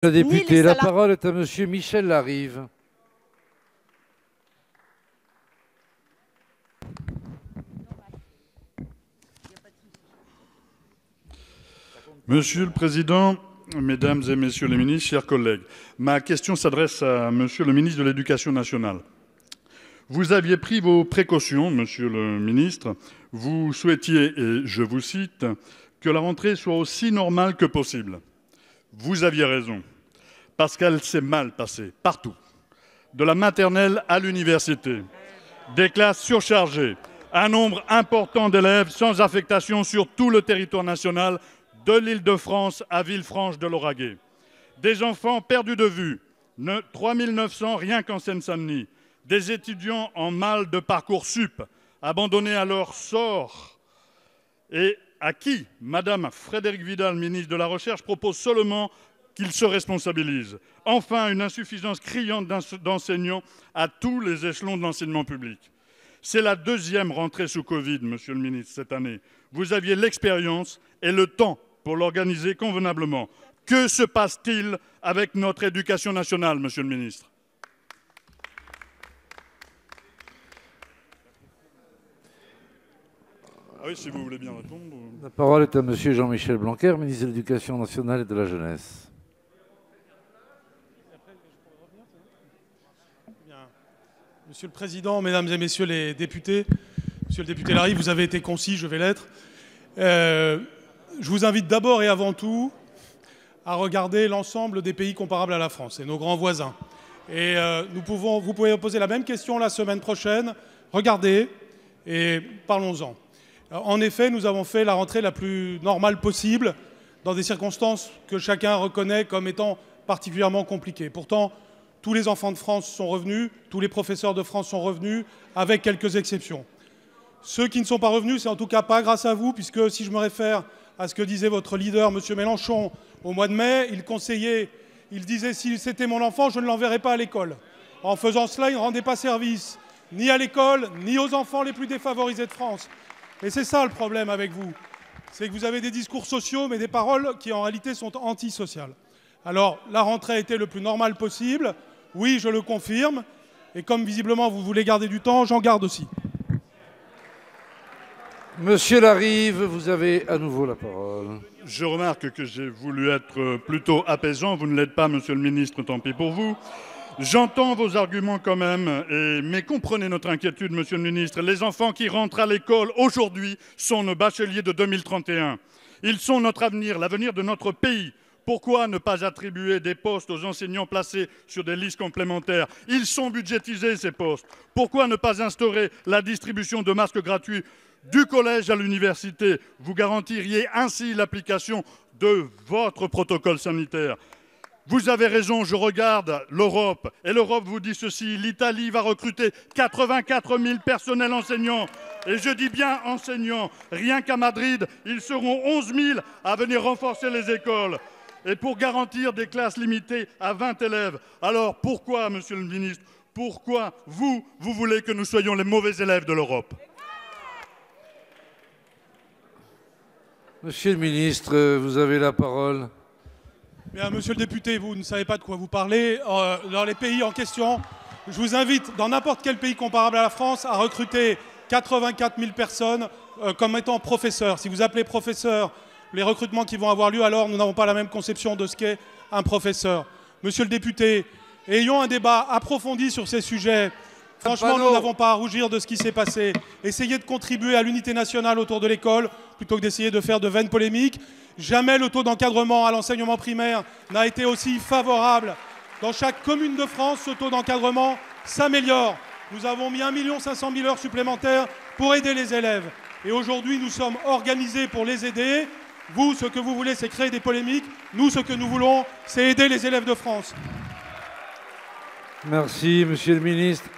Le ni député, les la salariés. parole est à monsieur Michel Larive. Monsieur le Président, Mesdames et Messieurs les ministres, chers collègues, ma question s'adresse à Monsieur le ministre de l'Éducation nationale. Vous aviez pris vos précautions, Monsieur le ministre. Vous souhaitiez, et je vous cite, que la rentrée soit aussi normale que possible. Vous aviez raison, parce qu'elle s'est mal passée, partout. De la maternelle à l'université, des classes surchargées, un nombre important d'élèves sans affectation sur tout le territoire national, de l'Île-de-France à Villefranche-de-Lauragais. Des enfants perdus de vue, 3 900 rien qu'en Seine-Saint-Denis. Des étudiants en mal de Parcoursup, abandonnés à leur sort. Et à qui Madame Frédérique Vidal, ministre de la Recherche, propose seulement qu'ils se responsabilisent. Enfin, une insuffisance criante d'enseignants à tous les échelons de l'enseignement public. C'est la deuxième rentrée sous Covid, Monsieur le ministre, cette année. Vous aviez l'expérience et le temps pour l'organiser convenablement. Que se passe-t-il avec notre éducation nationale, Monsieur le ministre? Ah oui, si vous voulez bien répondre. La parole est à monsieur Jean-Michel Blanquer, ministre de l'Éducation nationale et de la jeunesse. Monsieur le Président, Mesdames et Messieurs les députés, Monsieur le député Larive, vous avez été concis, je vais l'être. Je vous invite d'abord et avant tout à regarder l'ensemble des pays comparables à la France et nos grands voisins. Et vous pouvez poser la même question la semaine prochaine. Regardez et parlons-en. En effet, nous avons fait la rentrée la plus normale possible dans des circonstances que chacun reconnaît comme étant particulièrement compliquées. Pourtant, tous les enfants de France sont revenus, tous les professeurs de France sont revenus, avec quelques exceptions. Ceux qui ne sont pas revenus, c'est en tout cas pas grâce à vous, puisque si je me réfère à ce que disait votre leader, M. Mélenchon, au mois de mai, il disait « si c'était mon enfant, je ne l'enverrais pas à l'école ». En faisant cela, il ne rendait pas service ni à l'école, ni aux enfants les plus défavorisés de France. Et c'est ça le problème avec vous. C'est que vous avez des discours sociaux, mais des paroles qui en réalité sont antisociales. Alors, la rentrée a été le plus normale possible. Oui, je le confirme. Et comme visiblement vous voulez garder du temps, j'en garde aussi. Monsieur Larive, vous avez à nouveau la parole. Je remarque que j'ai voulu être plutôt apaisant. Vous ne l'êtes pas, Monsieur le ministre, tant pis pour vous. J'entends vos arguments quand même, mais comprenez notre inquiétude, Monsieur le ministre. Les enfants qui rentrent à l'école aujourd'hui sont nos bacheliers de 2031. Ils sont notre avenir, l'avenir de notre pays. Pourquoi ne pas attribuer des postes aux enseignants placés sur des listes complémentaires? Ils sont budgétisés, ces postes. Pourquoi ne pas instaurer la distribution de masques gratuits du collège à l'université? Vous garantiriez ainsi l'application de votre protocole sanitaire. Vous avez raison, je regarde l'Europe, et l'Europe vous dit ceci: l'Italie va recruter 84 000 personnels enseignants. Et je dis bien enseignants, rien qu'à Madrid, ils seront 11 000 à venir renforcer les écoles. Et pour garantir des classes limitées à 20 élèves. Alors pourquoi, Monsieur le ministre, pourquoi vous voulez que nous soyons les mauvais élèves de l'Europe? Monsieur le ministre, vous avez la parole. Bien, monsieur le député, vous ne savez pas de quoi vous parlez. Dans les pays en question, je vous invite, dans n'importe quel pays comparable à la France, à recruter 84 000 personnes comme étant professeurs. Si vous appelez professeur les recrutements qui vont avoir lieu, alors nous n'avons pas la même conception de ce qu'est un professeur. Monsieur le député, ayons un débat approfondi sur ces sujets. Franchement, nous n'avons pas à rougir de ce qui s'est passé. Essayez de contribuer à l'unité nationale autour de l'école, plutôt que d'essayer de faire de vaines polémiques. Jamais le taux d'encadrement à l'enseignement primaire n'a été aussi favorable. Dans chaque commune de France, ce taux d'encadrement s'améliore. Nous avons mis 1 500 000 heures supplémentaires pour aider les élèves. Et aujourd'hui, nous sommes organisés pour les aider. Vous, ce que vous voulez, c'est créer des polémiques. Nous, ce que nous voulons, c'est aider les élèves de France. Merci, monsieur le ministre.